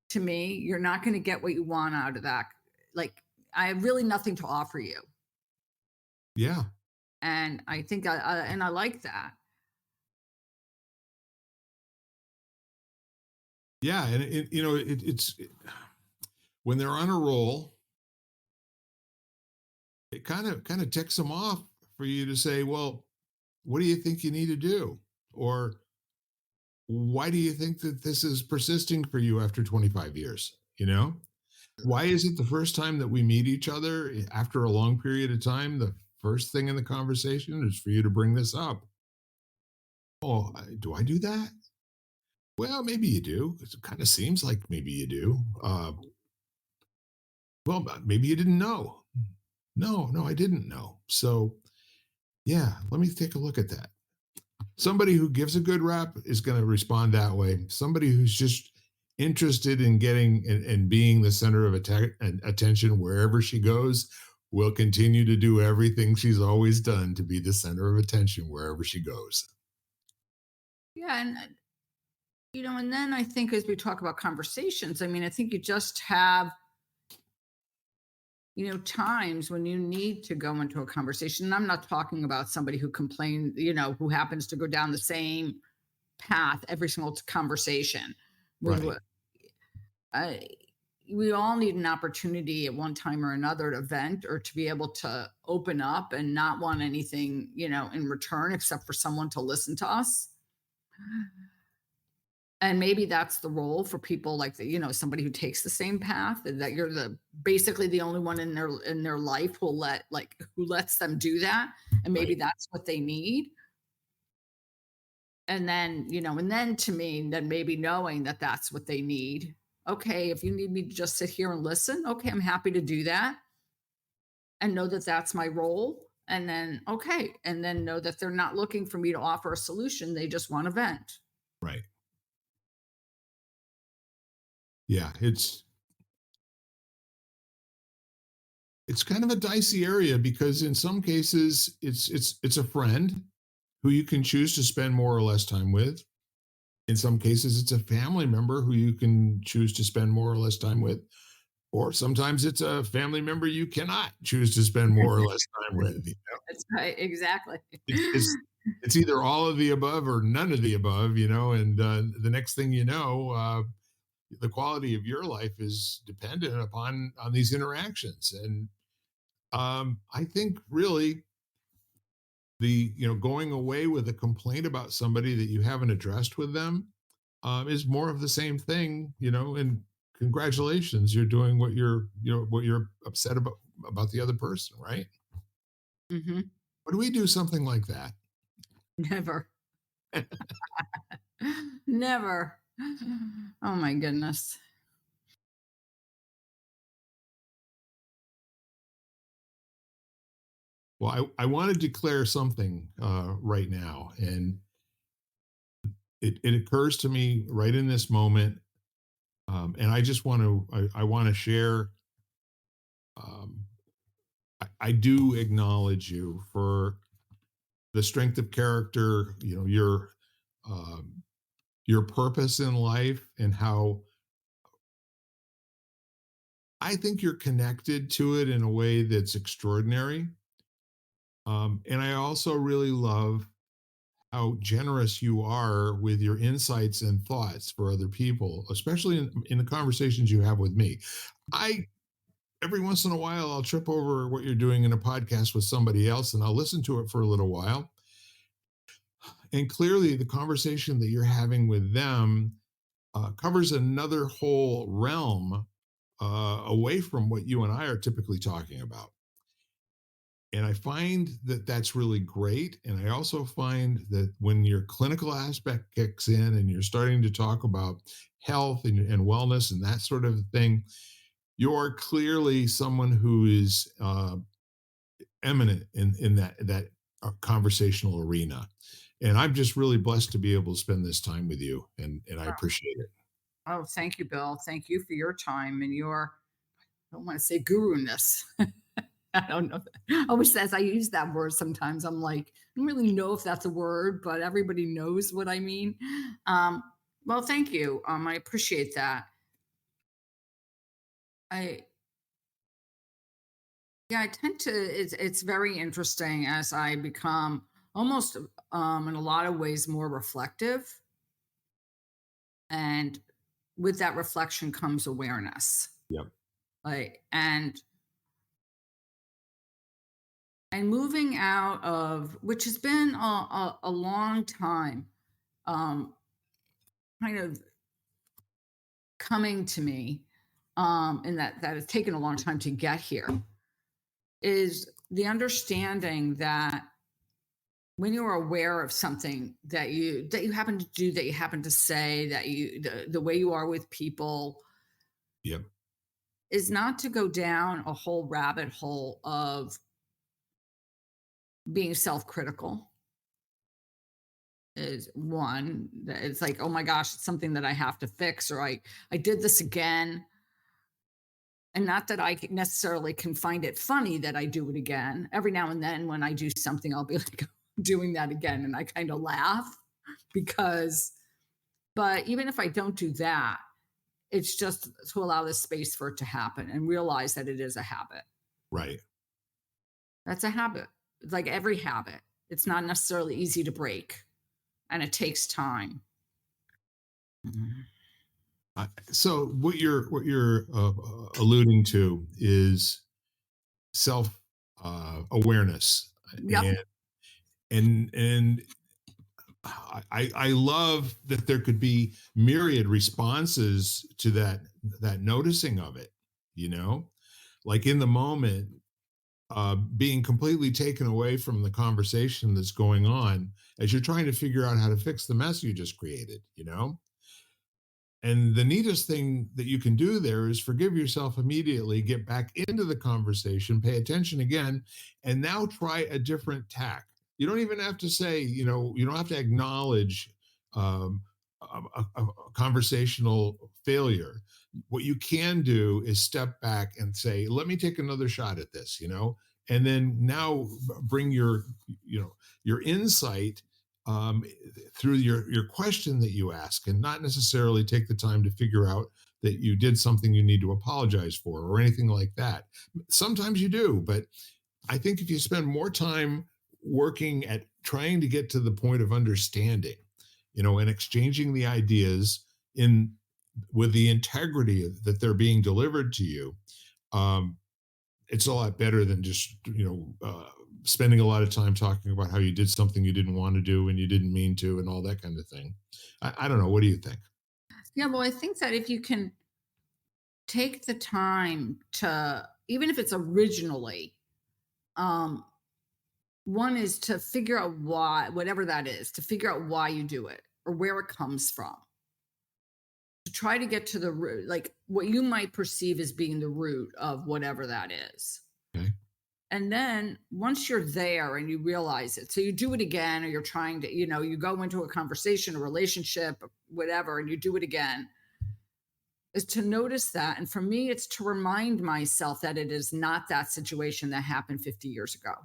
to me, you're not going to get what you want out of that. Like I have really nothing to offer you. Yeah. And I think and I like that. Yeah. And it's when they're on a roll, it kind of ticks them off for you to say, well, what do you think you need to do? Or why do you think that this is persisting for you after 25 years? Why is it the first time that we meet each other after a long period of time, the first thing in the conversation is for you to bring this up? Oh, do I do that? Well, maybe you do. It kind of seems like maybe you do. Well, maybe you didn't know. No, I didn't know. So, yeah, let me take a look at that. Somebody who gives a good rap is going to respond that way. Somebody who's just interested in getting and being the center of attention wherever she goes will continue to do everything she's always done to be the center of attention wherever she goes. Yeah. And, and then I think as we talk about conversations, I mean, I think you just have, times when you need to go into a conversation. And I'm not talking about somebody who complains, who happens to go down the same path every single conversation. Right. I, we all need an opportunity at one time or another to vent or to be able to open up and not want anything, in return except for someone to listen to us. And maybe that's the role for people like somebody who takes the same path, that you're basically the only one in their life who lets them do that. And maybe Right. that's what they need. And then to me, then maybe knowing that that's what they need. Okay, if you need me to just sit here and listen, okay, I'm happy to do that and know that that's my role. And then, okay, and then know that they're not looking for me to offer a solution. They just want to vent. Right. Yeah, it's kind of a dicey area because in some cases it's a friend who you can choose to spend more or less time with. In some cases it's a family member who you can choose to spend more or less time with, or sometimes it's a family member you cannot choose to spend more or less time with. That's right, exactly. It's it's it's either all of the above or none of the above, and the next thing you know, the quality of your life is dependent upon on these interactions. And I think really the going away with a complaint about somebody that you haven't addressed with them is more of the same thing, and congratulations, you're doing what you're upset about the other person, right? Hmm. What do we do something like that? Never. Never. Oh my goodness. Well, I want to declare something right now, and it occurs to me right in this moment, and I just want to I want to share. Um, I do acknowledge you for the strength of character, um, your purpose in life, and how I think you're connected to it in a way that's extraordinary. And I also really love how generous you are with your insights and thoughts for other people, especially in the conversations you have with me. I Every once in a while I'll trip over what you're doing in a podcast with somebody else and I'll listen to it for a little while. And clearly the conversation that you're having with them covers another whole realm away from what you and I are typically talking about. And I find that that's really great. And I also find that when your clinical aspect kicks in and you're starting to talk about health and wellness and that sort of thing, you're clearly someone who is eminent in that conversational arena. And I'm just really blessed to be able to spend this time with you, and I appreciate it. Oh, thank you, Bill. Thank you for your time and your, I don't want to say guru-ness. I don't know. I always as I use that word sometimes, I'm like, I don't really know if that's a word, but everybody knows what I mean. Um, well, thank you. I appreciate that. I Yeah, I tend to. It's very interesting as I become almost in a lot of ways more reflective, and with that reflection comes awareness. Yep. Like and moving out of which has been a long time, um, kind of coming to me, and that has taken a long time to get here. Is the understanding that when you're aware of something that you happen to do, that you happen to say, that the way you are with people, Yep. is not to go down a whole rabbit hole of being self-critical. Is one that it's like, oh my gosh, it's something that I have to fix, or I did this again. And not that necessarily can find it funny that I do it again. Every now and then when I do something, I'll be like doing that again, and I kind of laugh because, but even if I don't do that, it's just to allow the space for it to happen and realize that it is a habit. Right. That's a habit. It's like every habit. It's not necessarily easy to break, and it takes time. Mhm. So what you're alluding to is self awareness, Yep. and and I love that there could be myriad responses to that noticing of it. You know, like in the moment, being completely taken away from the conversation that's going on as you're trying to figure out how to fix the mess you just created. You know, and the neatest thing that you can do there is forgive yourself immediately, get back into the conversation, pay attention again, and now try a different tack. You don't even have to say, you don't have to acknowledge um, a conversational failure. What you can do is step back and say, let me take another shot at this, and then now bring your insight um, through your question that you ask, and not necessarily take the time to figure out that you did something you need to apologize for or anything like that. Sometimes you do, but I think if you spend more time working at trying to get to the point of understanding, and exchanging the ideas in with the integrity that they're being delivered to you, um, it's a lot better than just spending a lot of time talking about how you did something you didn't want to do and you didn't mean to and all that kind of thing. I don't know. What do you think? Yeah, well, I think that if you can take the time to, even if it's originally, um, one is to figure out why, whatever that is, to figure out why you do it or where it comes from. To try to get to the root, like what you might perceive as being the root of whatever that is. Okay. And then once you're there and you realize it, so you do it again, or you're trying to, you go into a conversation, a relationship, whatever, and you do it again, is to notice that. And for me, it's to remind myself that it is not that situation that happened 50 years ago.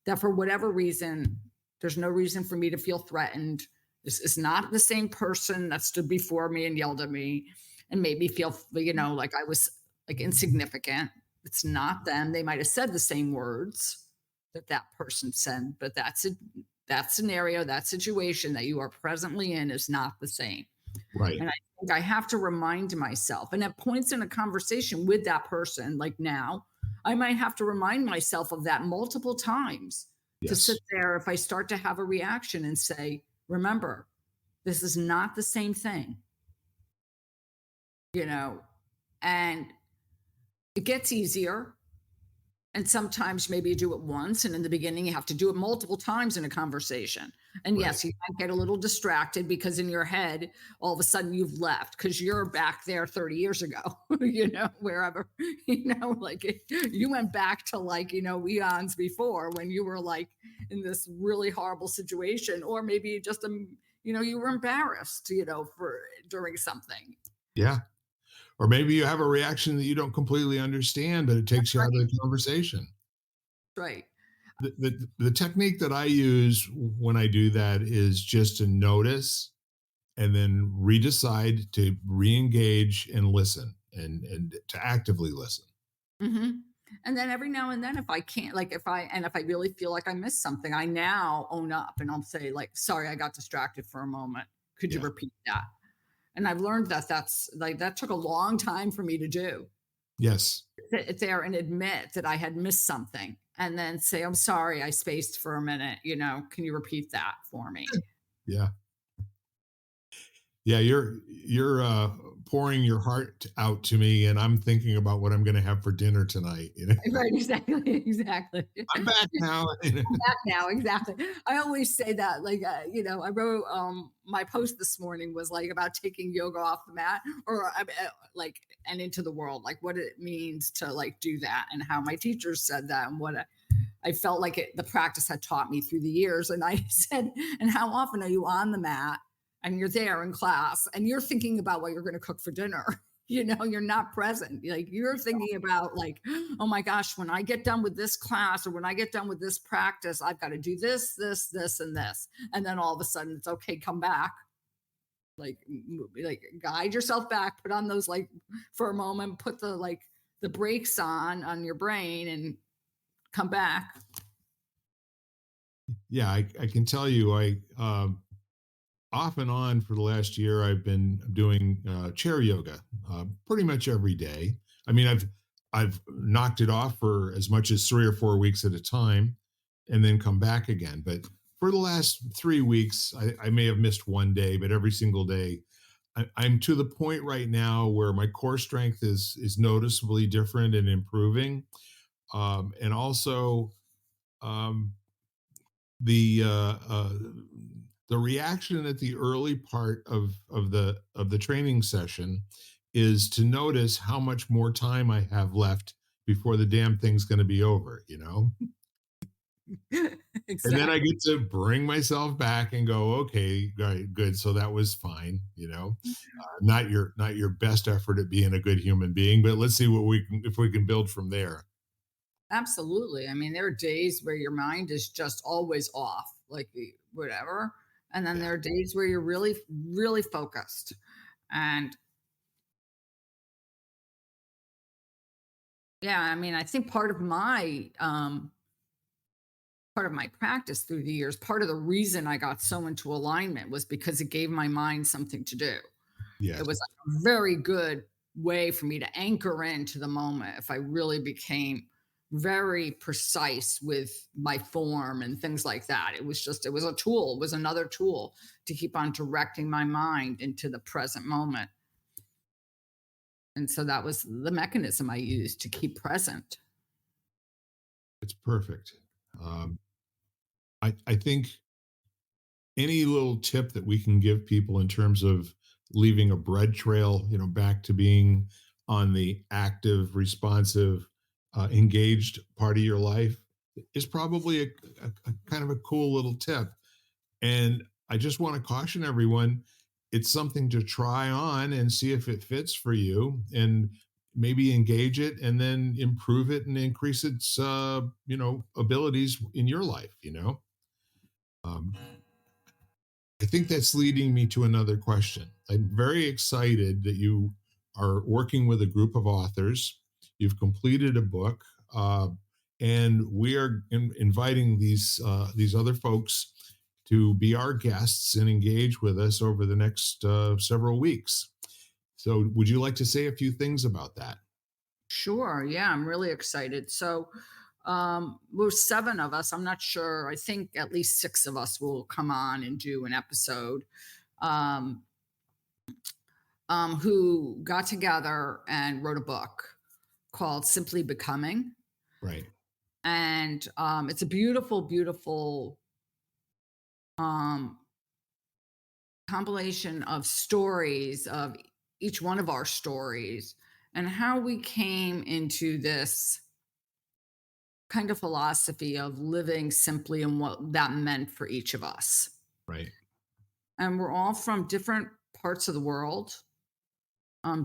That for whatever reason, there's no reason for me to feel threatened. This is not the same person that stood before me and yelled at me and made me feel, like I was like insignificant. It's not them. They might have said the same words that that person said, but that scenario, that situation that you are presently in is not the same. Right. And I think I have to remind myself, and at points in a conversation with that person, like now, I might have to remind myself of that multiple times to sit Yes. there if I start to have a reaction and say, remember, this is not the same thing, you know, and it gets easier. And sometimes maybe you do it once, and in the beginning, you have to do it multiple times in a conversation. And Right. yes, you might get a little distracted because in your head, all of a sudden you've left because you're back there 30 years ago, wherever, you went back to eons before when you were like in this really horrible situation, or maybe just, you were embarrassed, for during something. Yeah. Or maybe you have a reaction that you don't completely understand, but it takes you out of Right. the conversation. Right. The technique that I use when I do that is just to notice and then redecide to re-engage and listen and to actively listen. Mhm. And then every now and then, if I can't, like, if I really feel like I missed something, I now own up and I'll say, like, sorry, I got distracted for a moment. Could you Yeah. repeat that? And I've learned that that took a long time for me to do. Yes. Sit there and admit that I had missed something and then say, I'm sorry, I spaced for a minute. Can you repeat that for me? Yeah. Yeah, you're pouring your heart out to me, and I'm thinking about what I'm going to have for dinner tonight. Right, exactly, exactly. I'm back now. Back now, exactly. I always say that, I wrote my post this morning was like about taking yoga off the mat, or like, and into the world, like what it means to like do that, and how my teachers said that, and what I felt like the practice had taught me through the years. And I said, and how often are you on the mat and you're there in class and you're thinking about what you're going to cook for dinner? You're not present. Like you're thinking about like, oh my gosh, when I get done with this class or when I get done with this practice, I've got to do this, this, this, and this. And then all of a sudden it's okay, come back. Like guide yourself back, put on those like for a moment, put the brakes on your brain and come back. Yeah, I can tell you, off and on for the last year, I've been doing chair yoga pretty much every day. I mean, I've knocked it off for as much as 3 or 4 weeks at a time, and then come back again. But for the last 3 weeks, I may have missed one day, but every single day, I'm to the point right now where my core strength is noticeably different and improving, and also um, the uh, uh, the reaction at the early part of the training session is to notice how much more time I have left before the damn thing's going to be over, and then I Exactly. get to bring myself back and go, okay, all right, good. So that was fine, not your best effort at being a good human being, but let's see what we can if we can build from there. Absolutely. I mean, there are days where your mind is just always off, like whatever. And then Yeah. there are days where you're really, really focused. And yeah, I mean, I think part of my practice through the years, part of the reason I got so into alignment was because it gave my mind something to do. It Yes. was a very good way for me to anchor into the moment if I really became very precise with my form and things like that. It was a tool, it was another tool to keep on directing my mind into the present moment. And so that was the mechanism I used to keep present. It's perfect. Um, I think any little tip that we can give people in terms of leaving a bread trail, back to being on the active, responsive, engaged part of your life is probably a kind of a cool little tip. And I just want to caution everyone, it's something to try on and see if it fits for you, and maybe engage it and then improve it and increase its abilities in your life. um, I think that's leading me to another question. I'm very excited that you are working with a group of authors. You've completed a book, and we are inviting these other folks to be our guests and engage with us over the next several weeks. So, would you like to say a few things about that? Sure. Yeah, I'm really excited. So, we're seven of us. I'm not sure. I think at least six of us will come on and do an episode. Um, who got together and wrote a book called Simply Becoming. Right. And it's a beautiful, beautiful um, compilation of stories of each one of our stories and how we came into this kind of philosophy of living simply and what that meant for each of us. Right. And we're all from different parts of the world,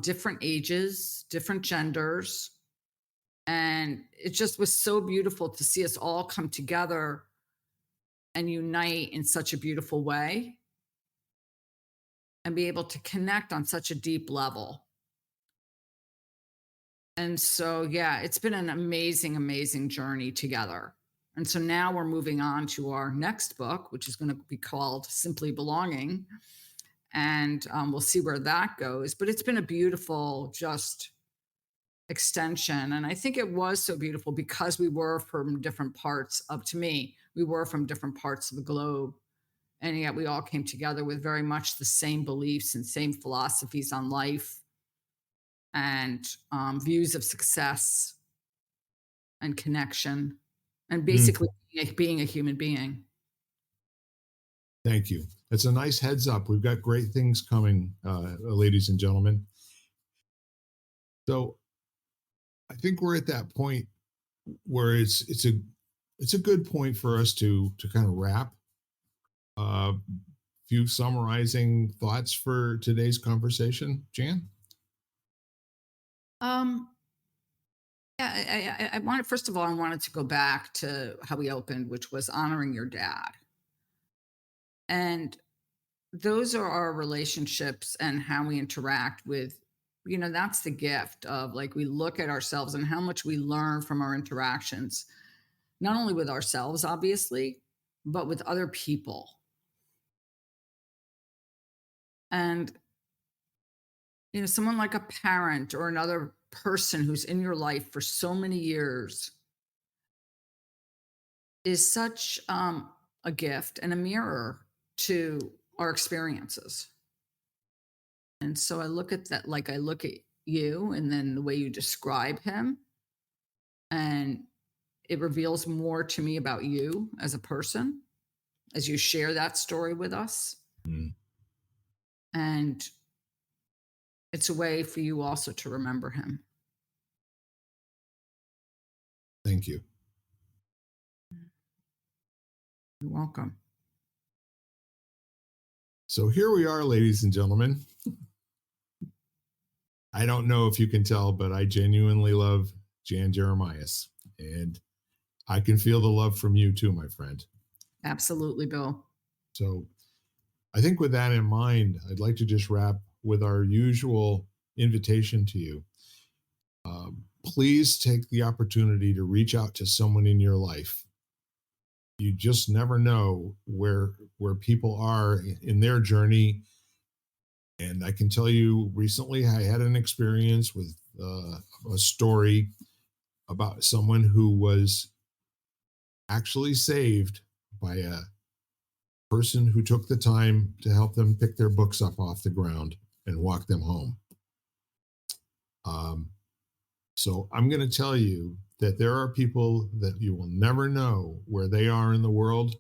different ages, different genders. And it just was so beautiful to see us all come together and unite in such a beautiful way and be able to connect on such a deep level. And so, yeah, it's been an amazing, amazing journey together. And so now we're moving on to our next book, which is going to be called Simply Belonging. And we'll see where that goes. But it's been a beautiful, just extension. And I think it was so beautiful because we were from different parts of, to me, we were from different parts of the globe. And yet we all came together with very much the same beliefs and same philosophies on life and views of success and connection and Mm, basically being a human being. thank you. That's a nice heads up. We've got great things coming, ladies and gentlemen. So I think we're at that point where it's a good point for us to kind of wrap. A few summarizing thoughts for today's conversation, Jan. Um, yeah, I wanted, first of all, I wanted to go back to how we opened, which was honoring your dad. And those are our relationships and how we interact with, that's the gift of like we look at ourselves and how much we learn from our interactions, not only with ourselves, obviously, but with other people. And, someone like a parent or another person who's in your life for so many years is such a gift and a mirror to our experiences. And so I look at that, like I look at you and then the way you describe him, and it reveals more to me about you as a person as you share that story with us. Mm, And it's a way for you also to remember him. thank you. You're welcome. So here we are, ladies and gentlemen. I don't know if you can tell, but I genuinely love Jan Jeremias, and I can feel the love from you too, my friend. Absolutely, Bill. So I think with that in mind, I'd like to just wrap with our usual invitation to you. Please take the opportunity to reach out to someone in your life. You just never know where people are in their journey. And I can tell you, recently I had an experience with a story about someone who was actually saved by a person who took the time to help them pick their books up off the ground and walk them home. Um, so I'm going to tell you that there are people that you will never know where they are in the world,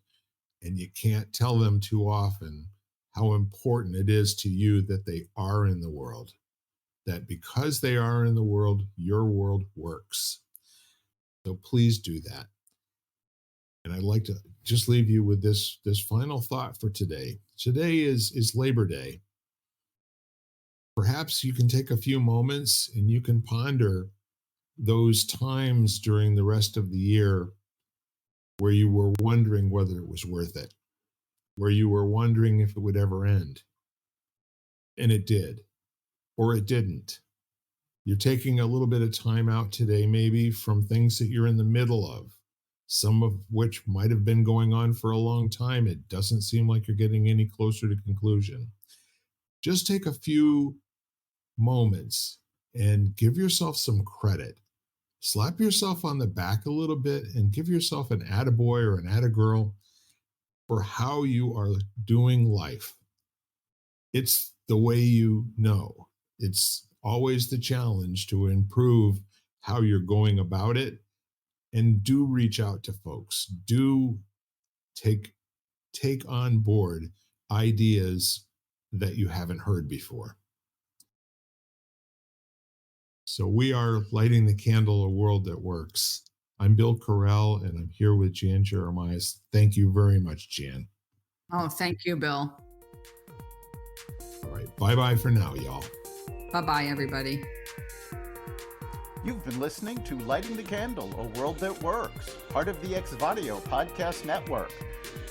and you can't tell them too often how important it is to you that they are in the world. That because they are in the world, your world works. So please do that. And I'd like to just leave you with this final thought for today. Today is Labor Day. Perhaps you can take a few moments and you can ponder those times during the rest of the year where you were wondering whether it was worth it, where you were wondering if it would ever end. And it did, or it didn't. You're taking a little bit of time out today, maybe from things that you're in the middle of, some of which might have been going on for a long time. It doesn't seem like you're getting any closer to conclusion. Just take a few moments and give yourself some credit. Slap yourself on the back a little bit and give yourself an attaboy or an attagirl for how you are doing life. It's the way you know. It's always the challenge to improve how you're going about it. And do reach out to folks. Do take on board ideas that you haven't heard before. So we are lighting the candle, a world that works. I'm Bill Carell, and I'm here with Jan Jeremiah. Thank you very much, Jan. Oh, thank you, Bill. All right. Bye-bye for now, y'all. Bye-bye, everybody. You've been listening to Lighting the Candle, a World That Works, part of the Xvadio Podcast Network.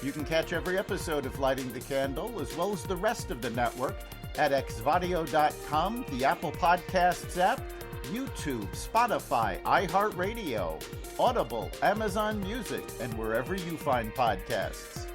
You can catch every episode of Lighting the Candle, as well as the rest of the network, at xvadio.com, the Apple Podcasts app, YouTube, Spotify, iHeartRadio, Audible, Amazon Music, and wherever you find podcasts.